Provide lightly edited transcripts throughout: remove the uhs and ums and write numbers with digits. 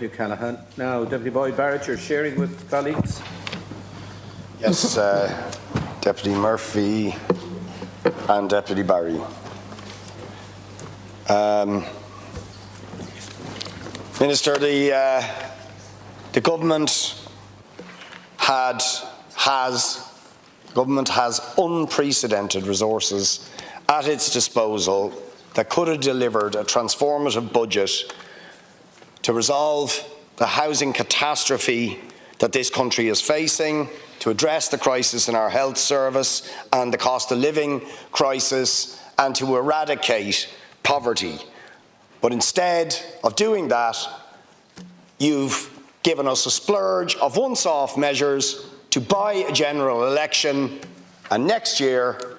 Deputy Callaghan. Now, Deputy Boyd Barrett, you're sharing with colleagues. Yes, Deputy Murphy and Deputy Barry. Minister, the government has unprecedented resources at its disposal that could have delivered a transformative budget to resolve the housing catastrophe that this country is facing, to address the crisis in our health service and the cost of living crisis, and to eradicate poverty. But instead of doing that, you've given us a splurge of once-off measures to buy a general election, and next year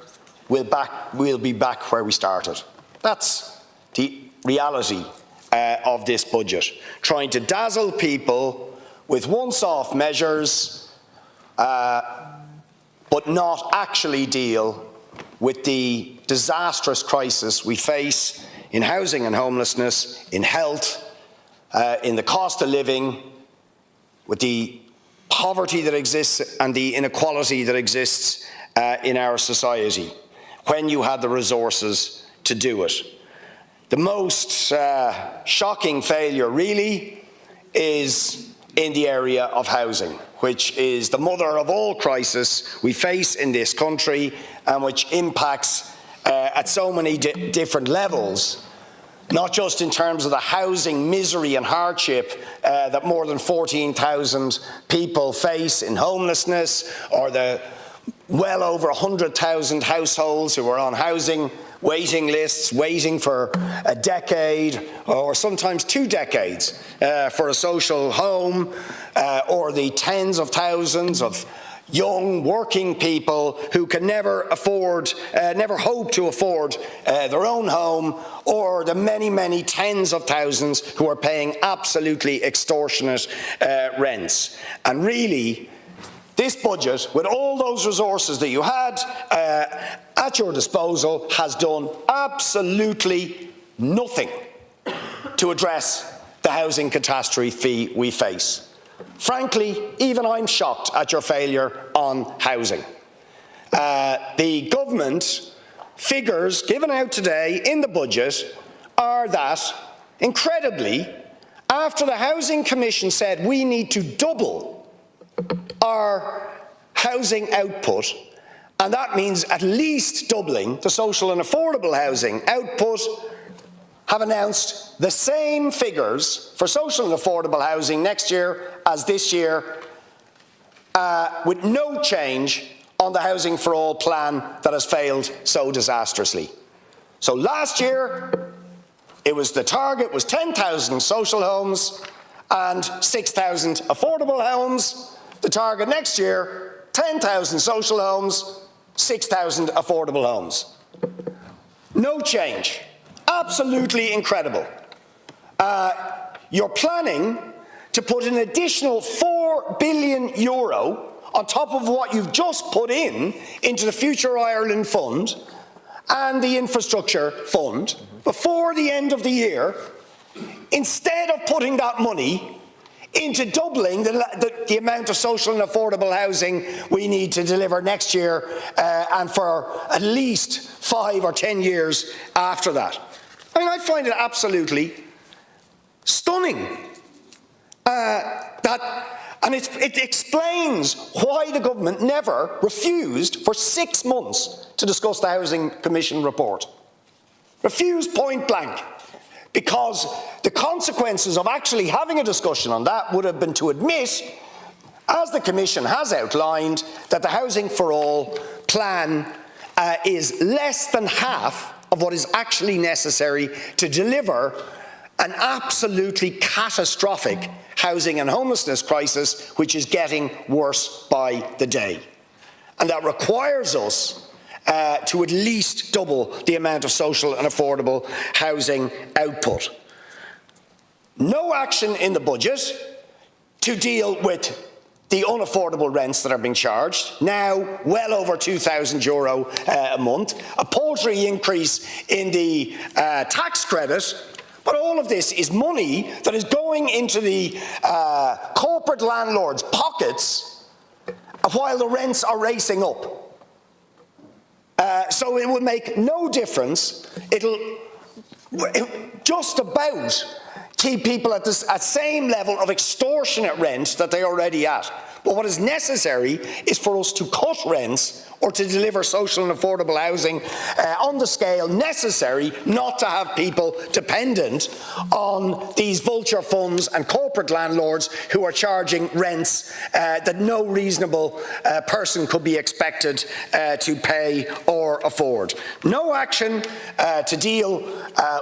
we'll be back where we started. That's the reality of this budget, trying to dazzle people with once-off measures, but not actually deal with the disastrous crisis we face in housing and homelessness, in health, in the cost of living, with the poverty that exists and the inequality that exists in our society, when you had the resources to do it. The most shocking failure, really, is in the area of housing, which is the mother of all crises we face in this country and which impacts at so many different levels, not just in terms of the housing misery and hardship that more than 14,000 people face in homelessness, or the well over 100,000 households who are on housing waiting lists, waiting for a decade or sometimes 2 decades for a social home, or the tens of thousands of young working people who can never hope to afford their own home, or the many tens of thousands who are paying absolutely extortionate rents. And really, this budget, with all those resources that you had at your disposal, has done absolutely nothing to address the housing catastrophe we face. Frankly, even I'm shocked at your failure on housing. The government figures given out today in the budget are that, incredibly, after the Housing Commission said we need to double our housing output, and that means at least doubling the social and affordable housing output, have announced the same figures for social and affordable housing next year as this year, with no change on the Housing for All plan that has failed so disastrously. So last year, the target was 10,000 social homes and 6,000 affordable homes. The target next year, 10,000 social homes, 6,000 affordable homes. No change. Absolutely incredible. You're planning to put an additional €4 billion on top of what you've just put into the Future Ireland Fund and the Infrastructure Fund before the end of the year, instead of putting that money into doubling the amount of social and affordable housing we need to deliver next year and for at least 5 or 10 years after that. I mean, I find it absolutely stunning and it explains why the government never refused for 6 months to discuss the Housing Commission report. Refused point blank. Because the consequences of actually having a discussion on that would have been to admit, as the Commission has outlined, that the Housing for All plan is less than half of what is actually necessary to deliver an absolutely catastrophic housing and homelessness crisis, which is getting worse by the day. And that requires us to at least double the amount of social and affordable housing output. No action in the budget to deal with the unaffordable rents that are being charged, now well over €2,000 a month, a paltry increase in the tax credit, but all of this is money that is going into the corporate landlords' pockets while the rents are racing up. So it will make no difference. It'll just about keep people at the same level of extortionate rent that they're already at. But what is necessary is for us to cut rents or to deliver social and affordable housing on the scale necessary not to have people dependent on these vulture funds and corporate landlords who are charging rents that no reasonable person could be expected to pay or afford. No action to deal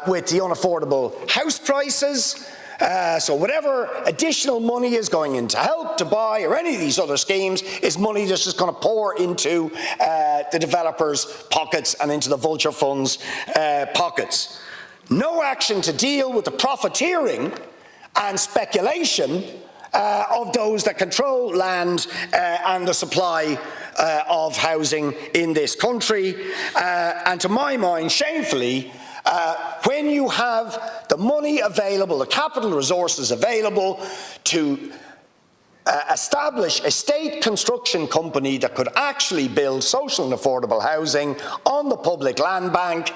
with the unaffordable house prices. So whatever additional money is going into Help to Buy or any of these other schemes is money that's just going to pour into the developers' pockets and into the vulture funds' pockets. No action to deal with the profiteering and speculation of those that control land and the supply of housing in this country. And to my mind, shamefully, when you have the money available, the capital resources available to establish a state construction company that could actually build social and affordable housing on the public land bank,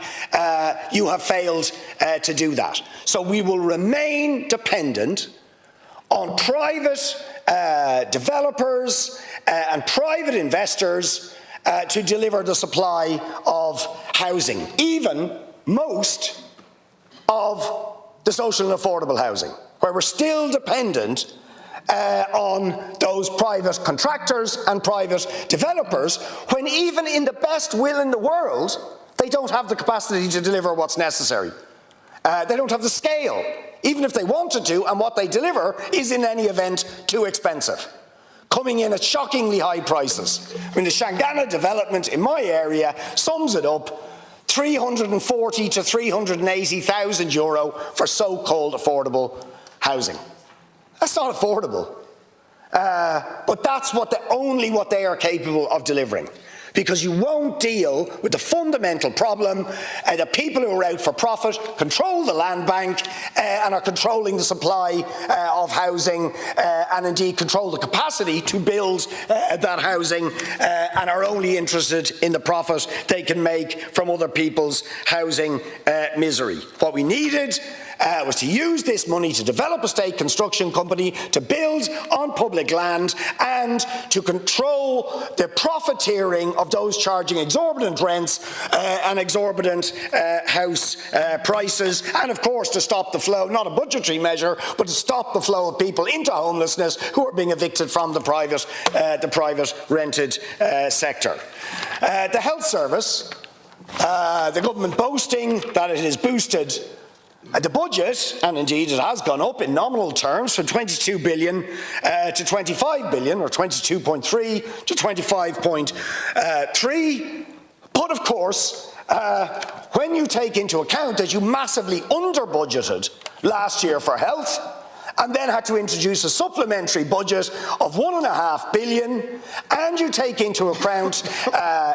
you have failed to do that. So we will remain dependent on private developers and private investors to deliver the supply of housing, even most of the social and affordable housing, where we're still dependent on those private contractors and private developers, when even in the best will in the world, they don't have the capacity to deliver what's necessary. They don't have the scale, even if they wanted to, and what they deliver is in any event too expensive, coming in at shockingly high prices. I mean, the Shangana development in my area sums it up: 340 to 380,000 euro for so-called affordable housing. That's not affordable. But that's only what they are capable of delivering. Because you won't deal with the fundamental problem that people who are out for profit control the land bank and are controlling the supply of housing and indeed control the capacity to build that housing and are only interested in the profit they can make from other people's housing misery. What we needed was to use this money to develop a state construction company, to build on public land, and to control the profiteering of those charging exorbitant rents and exorbitant house prices, and of course to stop the flow, not a budgetary measure, but to stop the flow of people into homelessness who are being evicted from the private rented sector. The health service, the government boasting that it has boosted the budget, and indeed it has gone up in nominal terms from 22 billion to 25 billion, or 22.3 to 25.3. But of course, when you take into account that you massively under-budgeted last year for health, and then had to introduce a supplementary budget of 1.5 billion, and you take into account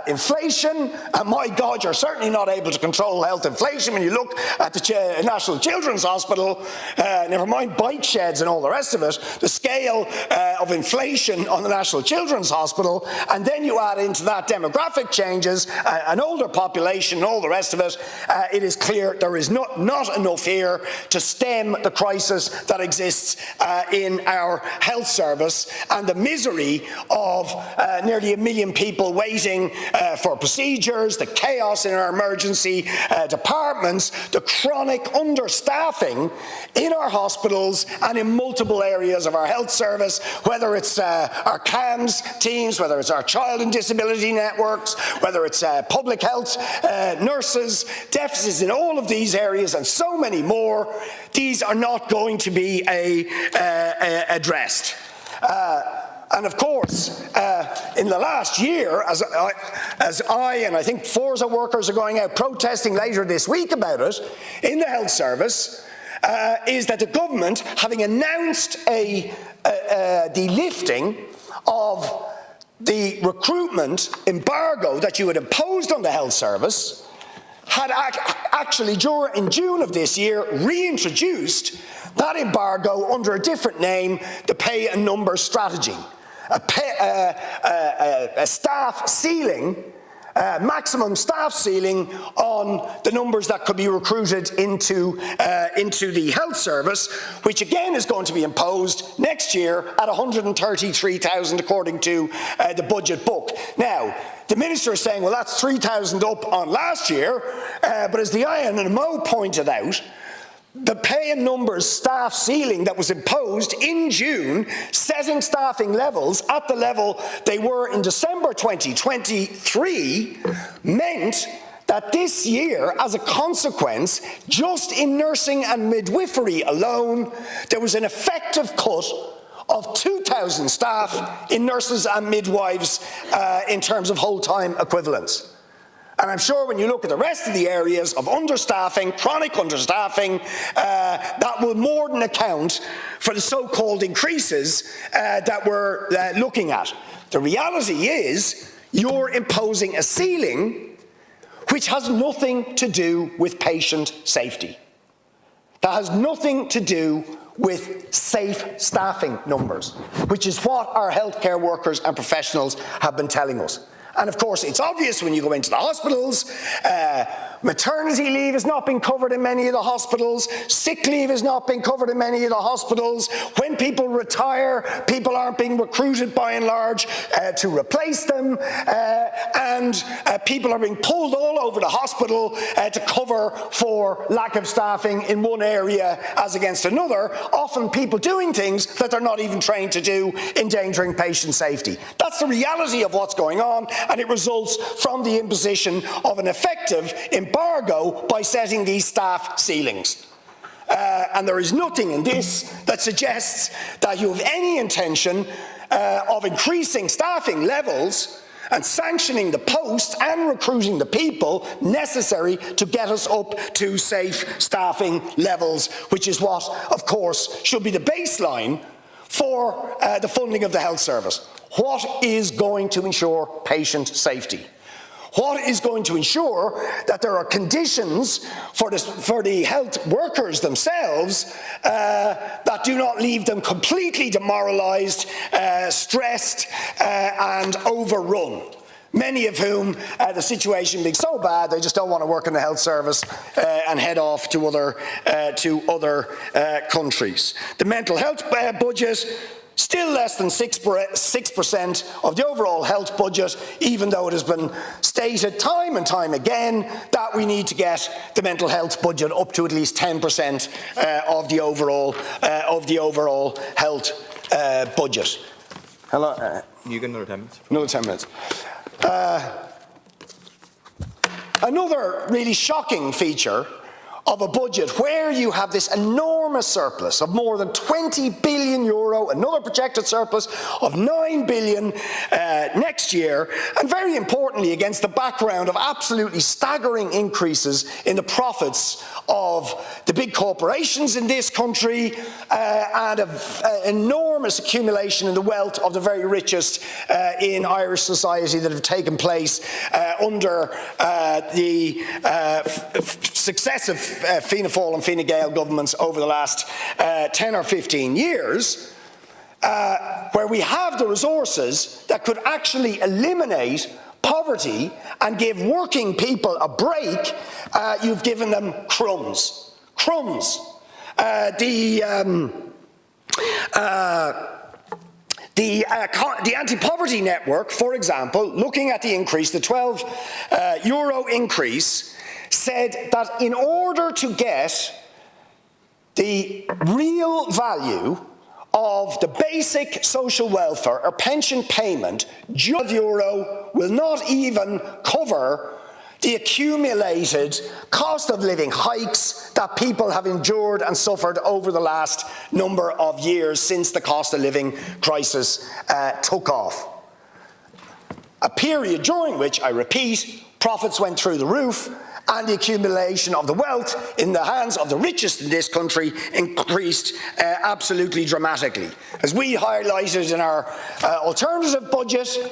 inflation, and my God, you're certainly not able to control health inflation when you look at the National Children's Hospital, never mind bike sheds and all the rest of it, the scale of inflation on the National Children's Hospital, and then you add into that demographic changes, an older population and all the rest of it, it is clear there is not enough here to stem the crisis that exists in our health service and the misery of nearly 1 million people waiting for procedures, the chaos in our emergency departments, the chronic understaffing in our hospitals and in multiple areas of our health service, whether it's our CAMS teams, whether it's our child and disability networks, whether it's public health nurses, deficits in all of these areas and so many more. These are not going to be addressed. And of course, in the last year, as I and I think Forza workers are going out protesting later this week about it in the health service, is that the government, having announced the lifting of the recruitment embargo that you had imposed on the health service, had actually, in June of this year, reintroduced that embargo under a different name, the pay and numbers strategy. A staff ceiling, maximum staff ceiling on the numbers that could be recruited into the health service, which again is going to be imposed next year at 133,000 according to the budget book. Now, the Minister is saying, well, that's 3,000 up on last year, but as the INMO pointed out, the pay and numbers staff ceiling that was imposed in June, setting staffing levels at the level they were in December 2023, meant that this year, as a consequence, just in nursing and midwifery alone, there was an effective cut of 2,000 staff in nurses and midwives in terms of whole-time equivalents. And I'm sure when you look at the rest of the areas of understaffing, chronic understaffing, that will more than account for the so-called increases that we're looking at. The reality is you're imposing a ceiling which has nothing to do with patient safety. That has nothing to do with safe staffing numbers, which is what our healthcare workers and professionals have been telling us. And of course, it's obvious when you go into the hospitals, maternity leave has not been covered in many of the hospitals, sick leave has not been covered in many of the hospitals. When people retire, people aren't being recruited by and large to replace them, and people are being pulled all over the hospital to cover for lack of staffing in one area as against another, often people doing things that they're not even trained to do, endangering patient safety. That's the reality of what's going on, and it results from the imposition of an effective embargo by setting these staff ceilings. And there is nothing in this that suggests that you have any intention of increasing staffing levels and sanctioning the posts and recruiting the people necessary to get us up to safe staffing levels, which is what, of course, should be the baseline for the funding of the health service. What is going to ensure patient safety? What is going to ensure that there are conditions for the health workers themselves that do not leave them completely demoralised, stressed and overrun? Many of whom, the situation being so bad, they just don't want to work in the health service and head off to other countries. The mental health budget, still less than 6% of the overall health budget, even though it has been stated time and time again that we need to get the mental health budget up to at least 10% of the overall health budget. Hello. You get another 10 minutes. Another 10 minutes. Another really shocking feature of a budget where you have this enormous surplus of more than 20 billion euro, another projected surplus of 9 billion next year, and very importantly against the background of absolutely staggering increases in the profits of the big corporations in this country and an enormous accumulation in the wealth of the very richest in Irish society that have taken place under the successive Fianna Fáil and Fine Gael governments over the last 10 or 15 years, where we have the resources that could actually eliminate poverty and give working people a break, you've given them crumbs. Crumbs. The anti-poverty network, for example, looking at the increase, the €12 increase, said that in order to get the real value of the basic social welfare or pension payment, €12 will not even cover the accumulated cost of living hikes that people have endured and suffered over the last number of years since the cost of living crisis took off. A period during which, I repeat, profits went through the roof and the accumulation of the wealth in the hands of the richest in this country increased absolutely dramatically. As we highlighted in our alternative budget,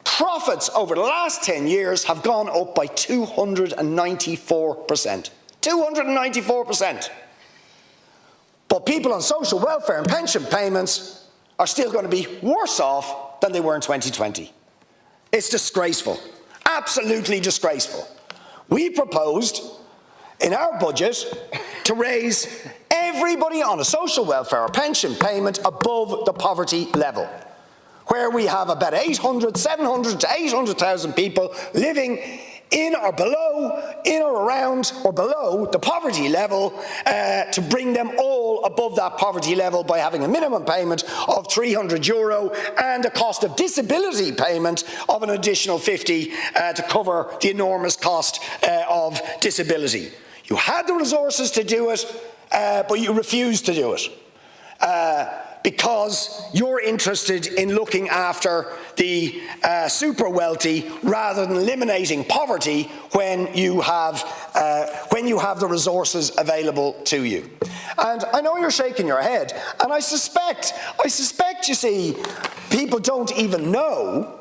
Profits over the last 10 years have gone up by 294%. 294%. But people on social welfare and pension payments are still going to be worse off than they were in 2020. It's disgraceful. Absolutely disgraceful. We proposed in our budget to raise everybody on a social welfare or pension payment above the poverty level, where we have about 700 to 800,000 people living in or around or below the poverty level, to bring them all above that poverty level by having a minimum payment of €300 and a cost of disability payment of an additional 50 to cover the enormous cost of disability. You had the resources to do it, but you refused to do it. Because you're interested in looking after the super wealthy rather than eliminating poverty when you have the resources available to you. And I know you're shaking your head, and I suspect, you see, people don't even know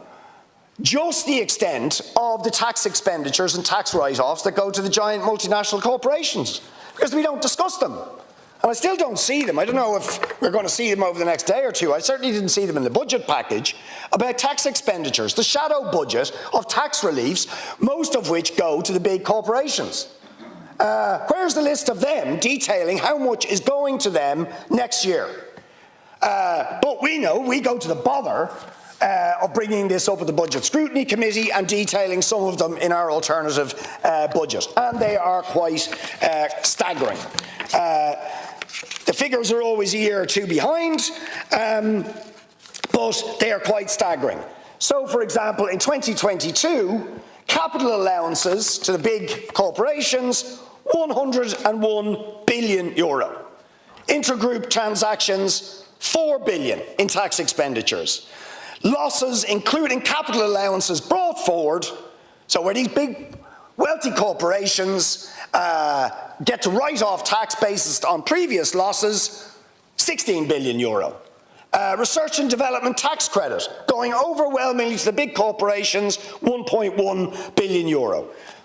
just the extent of the tax expenditures and tax write-offs that go to the giant multinational corporations, because we don't discuss them. And I still don't see them. I don't know if we're going to see them over the next day or two. I certainly didn't see them in the budget package about tax expenditures, the shadow budget of tax reliefs, most of which go to the big corporations. Where's the list of them detailing how much is going to them next year? But we know we go to the bother of bringing this up at the Budget Scrutiny Committee and detailing some of them in our alternative budget. And they are quite staggering. The figures are always a year or two behind, but they are quite staggering. So, for example, in 2022, capital allowances to the big corporations, €101 billion. Intergroup transactions, €4 billion in tax expenditures. Losses, including capital allowances brought forward, so where these big wealthy corporations get to write off tax based on previous losses, €16 billion. Research and development tax credit going overwhelmingly to the big corporations, €1.1 billion.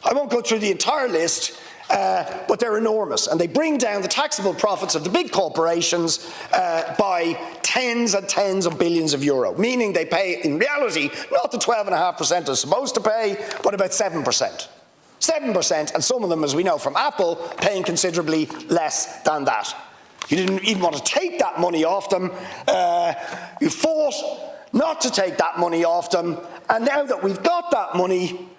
I won't go through the entire list, but they're enormous, and they bring down the taxable profits of the big corporations by tens and tens of billions of euro, meaning they pay, in reality, not the 12.5% they're supposed to pay, but about 7%. 7%, and some of them, as we know from Apple, paying considerably less than that. You didn't even want to take that money off them. You fought not to take that money off them, and now that we've got that money,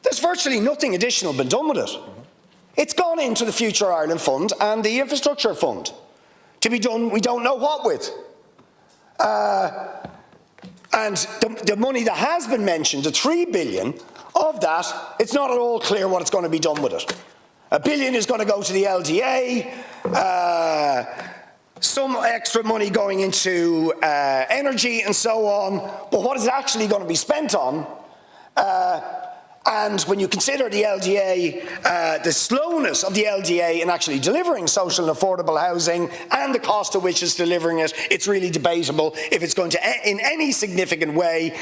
there's virtually nothing additional been done with it. It's gone into the Future Ireland Fund and the Infrastructure Fund, to be done we don't know what with. And the money that has been mentioned, the €3 billion, of that, it's not at all clear what it's going to be done with it. €1 billion is going to go to the LDA, some extra money going into energy and so on, but what is it actually going to be spent on? And when you consider the LDA, the slowness of the LDA in actually delivering social and affordable housing and the cost at which it's delivering it, it's really debatable if it's going to, in any significant way,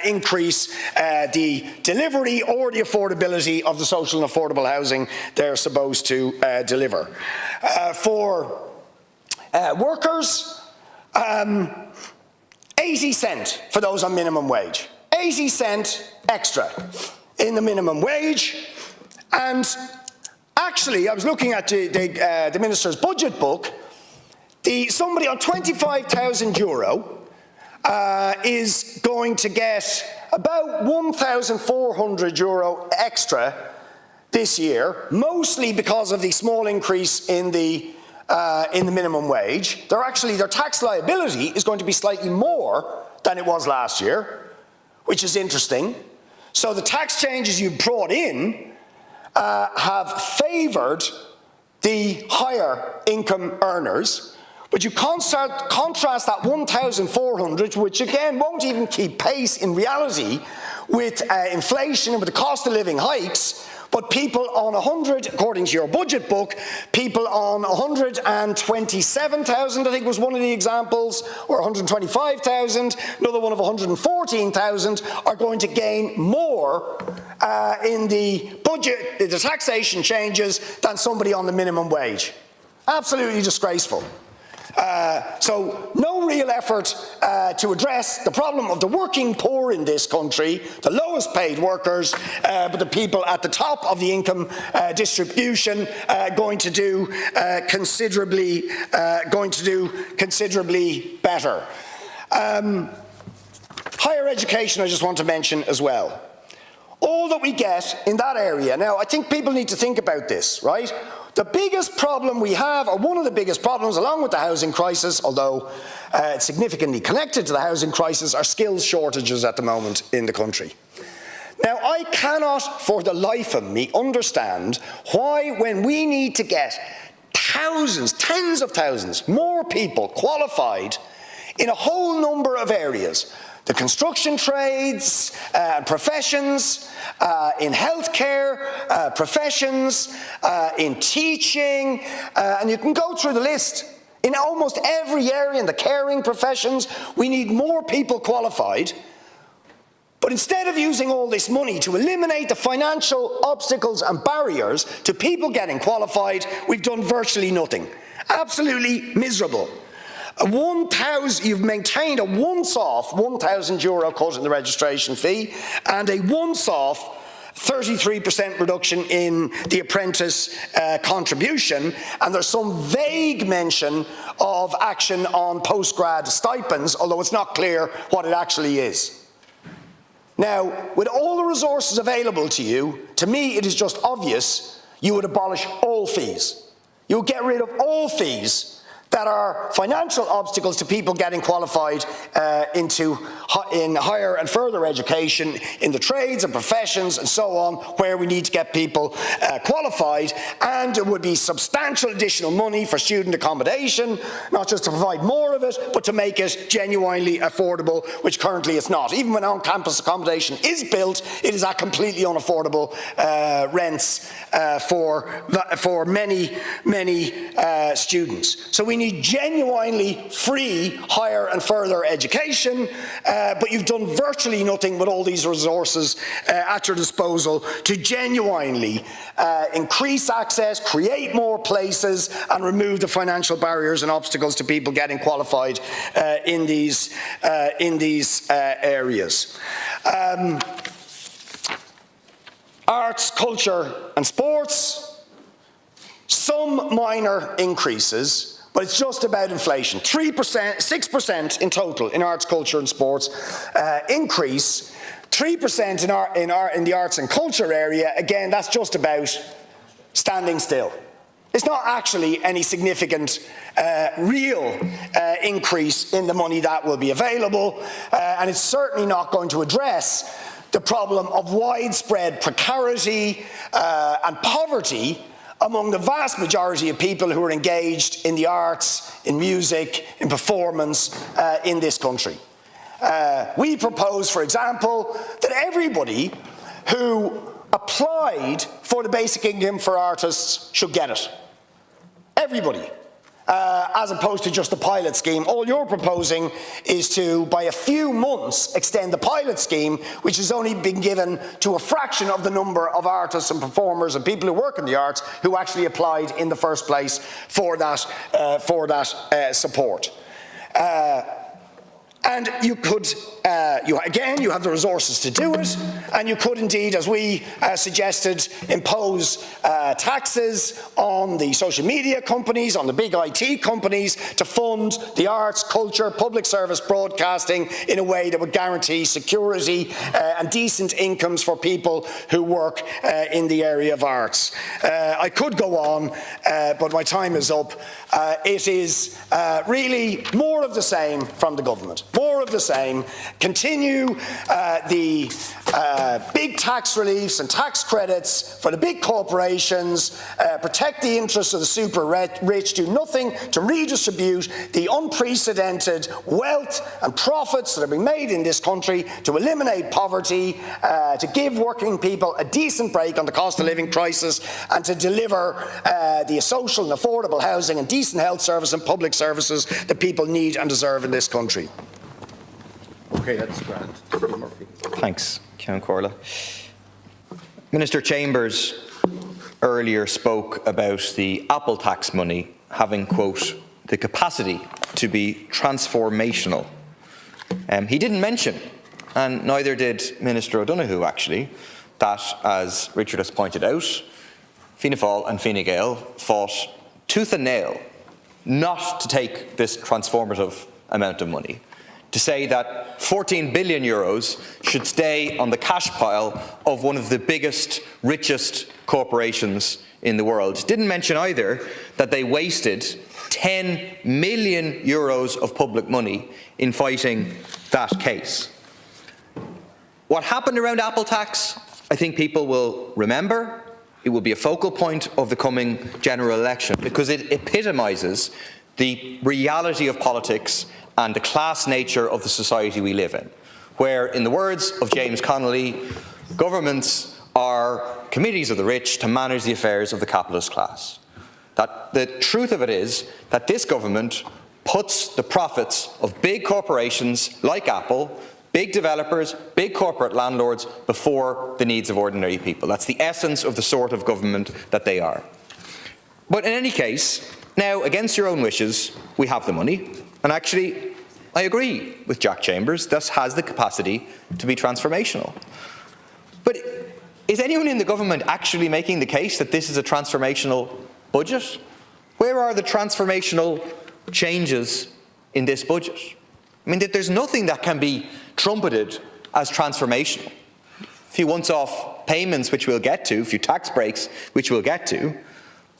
increase the delivery or the affordability of the social and affordable housing they're supposed to deliver. For workers, 80 cent for those on minimum wage. 80 cent extra in the minimum wage. And actually, I was looking at the Minister's budget book. Somebody on €25,000 is going to get about €1,400 extra this year, mostly because of the small increase in the minimum wage. Their tax liability is going to be slightly more than it was last year, which is interesting. So the tax changes you brought in have favoured the higher income earners, but you contrast that 1,400, which again won't even keep pace in reality with inflation and with the cost of living hikes, But people on 100, according to your budget book, people on 127,000, I think was one of the examples, or 125,000, another one of 114,000, are going to gain more in the budget, the taxation changes, than somebody on the minimum wage. Absolutely disgraceful. So no real effort to address the problem of the working poor in this country, the lowest paid workers, but the people at the top of the income distribution going to do considerably better. Higher education, I just want to mention as well. All that we get in that area, now I think people need to think about this, right? The biggest problem we have, or one of the biggest problems, along with the housing crisis, although it's significantly connected to the housing crisis, are skills shortages at the moment in the country. Now, I cannot for the life of me understand why, when we need to get thousands, tens of thousands, more people qualified in a whole number of areas, the construction trades, professions, in healthcare, professions, in teaching, and you can go through the list. In almost every area, in the caring professions, we need more people qualified. But instead of using all this money to eliminate the financial obstacles and barriers to people getting qualified, we've done virtually nothing. Absolutely miserable. You've maintained a once-off €1,000 cut in the registration fee and a once-off 33% reduction in the apprentice contribution, and there's some vague mention of action on postgrad stipends, although it's not clear what it actually is. Now, with all the resources available to you, to me it is just obvious you would abolish all fees. You would get rid of all fees that are financial obstacles to people getting qualified in higher and further education, in the trades and professions and so on, where we need to get people qualified, and there would be substantial additional money for student accommodation, not just to provide more of it, but to make it genuinely affordable, which currently it's not. Even when on-campus accommodation is built, it is at completely unaffordable rents for many students. So we need genuinely free higher and further education, but you've done virtually nothing with all these resources at your disposal to genuinely increase access, create more places, and remove the financial barriers and obstacles to people getting qualified in these areas. Arts, culture and sports, some minor increases, but it's just about inflation. 3%, 6% in total in arts, culture and sports increase. 3% in the arts and culture area, again, that's just about standing still. It's not actually any significant real increase in the money that will be available, and it's certainly not going to address the problem of widespread precarity and poverty among the vast majority of people who are engaged in the arts, in music, in performance in this country. We propose, for example, that everybody who applied for the basic income for artists should get it. Everybody. As opposed to just the pilot scheme. All you're proposing is to, by a few months, extend the pilot scheme, which has only been given to a fraction of the number of artists and performers and people who work in the arts who actually applied in the first place for that support. And you could, you have the resources to do it, and you could indeed, as we suggested, impose taxes on the social media companies, on the big IT companies, to fund the arts, culture, public service broadcasting in a way that would guarantee security and decent incomes for people who work in the area of arts. I could go on, but my time is up. It is really more of the same from the government. More of the same. Continue the big tax reliefs and tax credits for the big corporations, protect the interests of the super rich, do nothing to redistribute the unprecedented wealth and profits that are being made in this country, to eliminate poverty, to give working people a decent break on the cost of living crisis, and to deliver the social and affordable housing and decent health service and public services that people need and deserve in this country. Okay, that's grand. Murphy. Thanks, Ceann Comhairle. Minister Chambers earlier spoke about the Apple tax money having, quote, the capacity to be transformational. He didn't mention, and neither did Minister O'Donoghue actually, that, as Richard has pointed out, Fianna Fáil and Fine Gael fought tooth and nail not to take this transformative amount of money, to say that 14 billion euros should stay on the cash pile of one of the biggest, richest corporations in the world. Didn't mention either that they wasted 10 million euros of public money in fighting that case. What happened around Apple tax, I think people will remember. It will be a focal point of the coming general election because it epitomises the reality of politics and the class nature of the society we live in, where, in the words of James Connolly, governments are committees of the rich to manage the affairs of the capitalist class. That the truth of it is that this government puts the profits of big corporations like Apple, big developers, big corporate landlords before the needs of ordinary people. That's the essence of the sort of government that they are. But in any case, now, against your own wishes, we have the money. And actually, I agree with Jack Chambers, this has the capacity to be transformational. But is anyone in the government actually making the case that this is a transformational budget? Where are the transformational changes in this budget? I mean, there's nothing that can be trumpeted as transformational. A few once-off payments, which we'll get to, a few tax breaks, which we'll get to.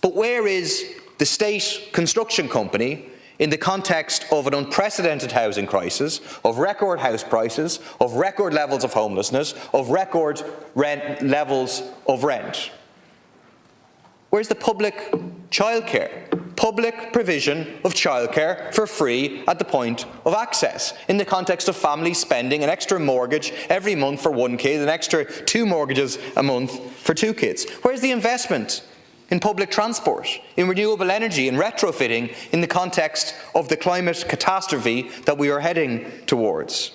But where is the state construction company in the context of an unprecedented housing crisis, of record house prices, of record levels of homelessness, of record levels of rent? Where's the public childcare? Public provision of childcare for free at the point of access, in the context of families spending an extra mortgage every month for one kid, an extra 2 mortgages a month for 2 kids. Where's the investment in public transport, in renewable energy, in retrofitting, in the context of the climate catastrophe that we are heading towards?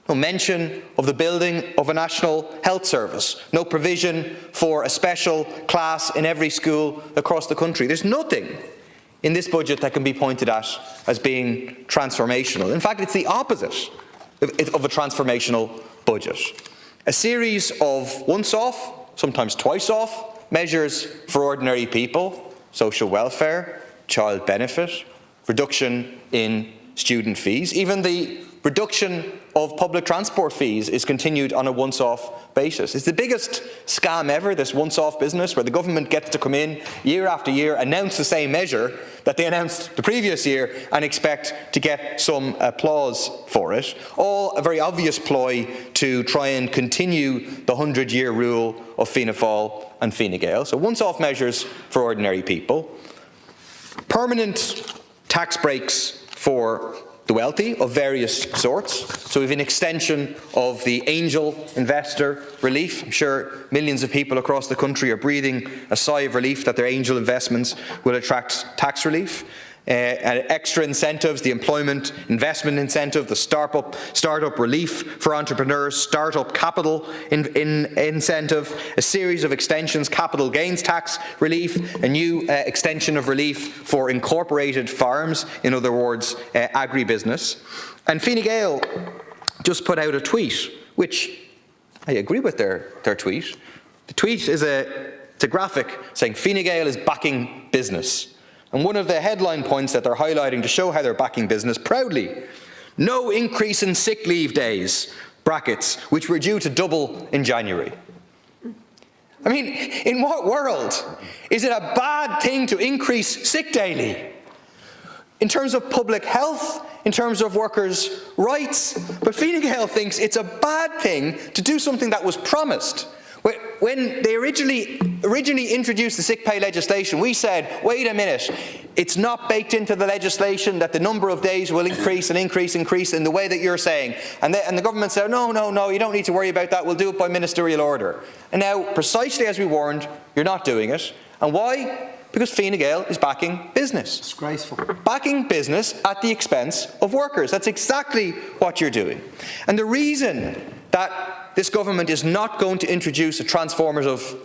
No mention of the building of a national health service, no provision for a special class in every school across the country. There's nothing in this budget that can be pointed at as being transformational. In fact, it's the opposite of a transformational budget. A series of once-off, sometimes twice-off, measures for ordinary people, social welfare, child benefit, reduction in student fees. Even the reduction of public transport fees is continued on a once-off basis. It's the biggest scam ever, this once-off business, where the government gets to come in year after year, announce the same measure that they announced the previous year and expect to get some applause for it. All a very obvious ploy to try and continue the 100-year rule of Fianna Fáil and Fine Gael. So once-off measures for ordinary people. Permanent tax breaks for the wealthy of various sorts. So we have an extension of the angel investor relief. I'm sure millions of people across the country are breathing a sigh of relief that their angel investments will attract tax relief. And extra incentives, the employment investment incentive, the startup relief for entrepreneurs, startup capital incentive, a series of extensions, capital gains tax relief, a new extension of relief for incorporated farms, in other words, agribusiness. And Fine Gael just put out a tweet, which I agree with their tweet. The tweet is it's a graphic saying Fine Gael is backing business. And one of the headline points that they're highlighting to show how they're backing business proudly, no increase in sick leave days, brackets, which were due to double in January. I mean, in what world is it a bad thing to increase sick day leave? In terms of public health, in terms of workers' rights, but Fine Gael thinks it's a bad thing to do something that was promised. When they originally introduced the sick pay legislation, we said, wait a minute, it's not baked into the legislation that the number of days will increase and increase in the way that you're saying. And the government said, no, you don't need to worry about that, we'll do it by ministerial order. And now, precisely as we warned, you're not doing it. And why? Because Fine Gael is backing business. Disgraceful. Backing business at the expense of workers. That's exactly what you're doing. And the reason that this government is not going to introduce a transformative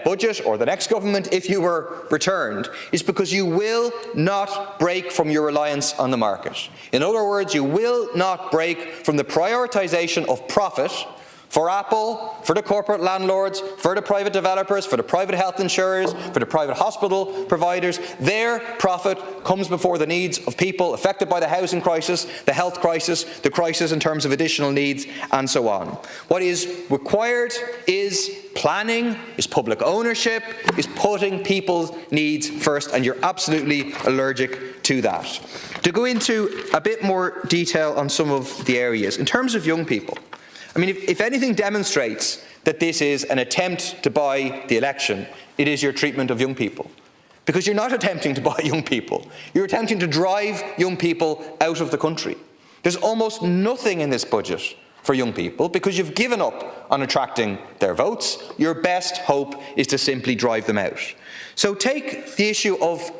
budget, or the next government, if you were returned, is because you will not break from your reliance on the market. In other words, you will not break from the prioritisation of profit for Apple, for the corporate landlords, for the private developers, for the private health insurers, for the private hospital providers. Their profit comes before the needs of people affected by the housing crisis, the health crisis, the crisis in terms of additional needs, and so on. What is required is planning, is public ownership, is putting people's needs first, and you're absolutely allergic to that. To go into a bit more detail on some of the areas, in terms of young people, I mean, if anything demonstrates that this is an attempt to buy the election, it is your treatment of young people. Because you're not attempting to buy young people. You're attempting to drive young people out of the country. There's almost nothing in this budget for young people because you've given up on attracting their votes. Your best hope is to simply drive them out. So take the issue of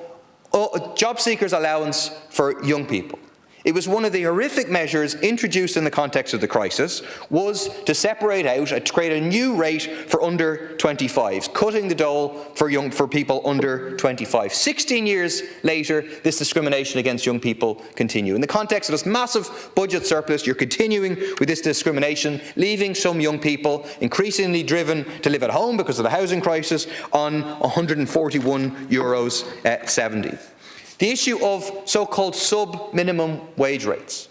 job seekers' allowance for young people. It was one of the horrific measures introduced in the context of the crisis, was to separate out and to create a new rate for under 25s, cutting the dole for people under 25. 16 years later, this discrimination against young people continue. In the context of this massive budget surplus, you're continuing with this discrimination, leaving some young people increasingly driven to live at home because of the housing crisis on €141.70. The issue of so-called sub-minimum wage rates.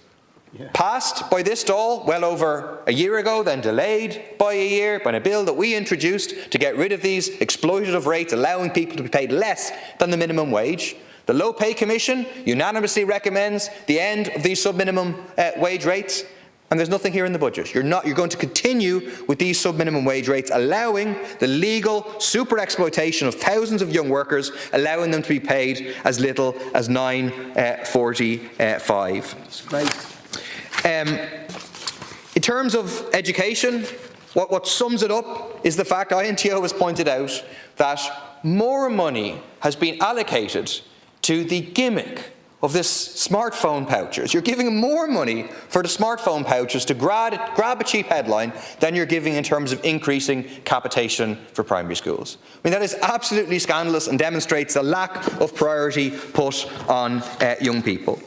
Passed by this Dáil well over a year ago, then delayed by a year by a bill that we introduced to get rid of these exploitative rates, allowing people to be paid less than the minimum wage. The Low Pay Commission unanimously recommends the end of these sub-minimum wage rates. And there's nothing here in the budget. You're going to continue with these sub-minimum wage rates, allowing the legal super-exploitation of thousands of young workers, allowing them to be paid as little as $9.45. In terms of education, what sums it up is the fact INTO has pointed out that more money has been allocated to the gimmick of this smartphone pouches. You're giving more money for the smartphone pouches to grab a cheap headline than you're giving in terms of increasing capitation for primary schools. I mean, that is absolutely scandalous and demonstrates the lack of priority put on young people.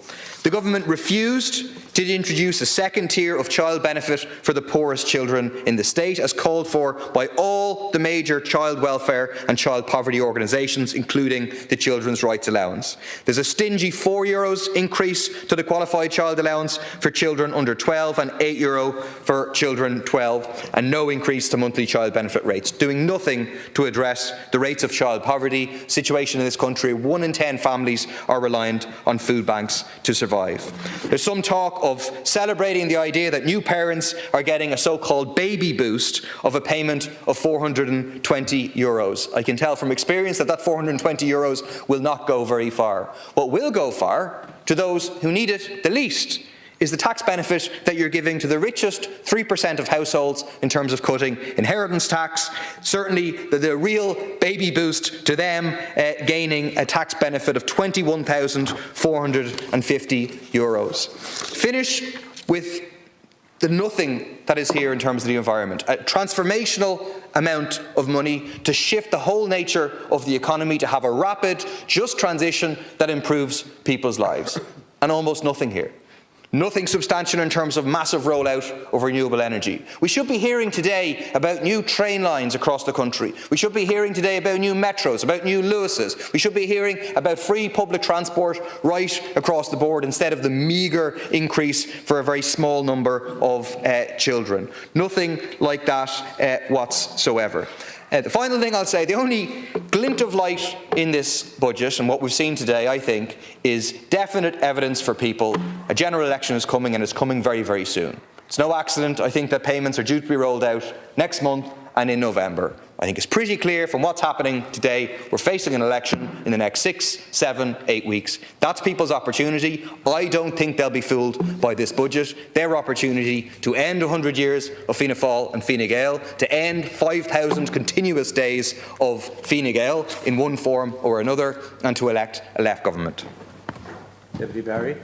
The government refused to introduce a second tier of child benefit for the poorest children in the state, as called for by all the major child welfare and child poverty organisations, including the Children's Rights Allowance. There's a stingy €4 increase to the qualified child allowance for children under 12 and €8 for children 12, and no increase to monthly child benefit rates, doing nothing to address the rates of child poverty situation in this country. 1 in 10 families are reliant on food banks to survive. There's some talk of celebrating the idea that new parents are getting a so-called baby boost of a payment of €420. I can tell from experience that that €420 will not go very far. What will go far, to those who need it the least, is the tax benefit that you're giving to the richest 3% of households in terms of cutting inheritance tax. Certainly the real baby boost to them, gaining a tax benefit of €21,450. Finish with the nothing that is here in terms of the environment. A transformational amount of money to shift the whole nature of the economy, to have a rapid, just transition that improves people's lives. And almost nothing here. Nothing substantial in terms of massive rollout of renewable energy. We should be hearing today about new train lines across the country. We should be hearing today about new metros, about new Lewises. We should be hearing about free public transport right across the board instead of the meagre increase for a very small number of children. Nothing like that whatsoever. The final thing I'll say, the only glint of light in this budget and what we've seen today, I think, is definite evidence for people a general election is coming, and it's coming very, very soon. It's no accident, I think, that payments are due to be rolled out next month and in November. I think it's pretty clear from what's happening today, we're facing an election in the next 6, 7, 8 weeks. That's people's opportunity. I don't think they'll be fooled by this budget. Their opportunity to end 100 years of Fianna Fáil and Fine Gael, to end 5,000 continuous days of Fine Gael in one form or another, and to elect a left government. Deputy Barry.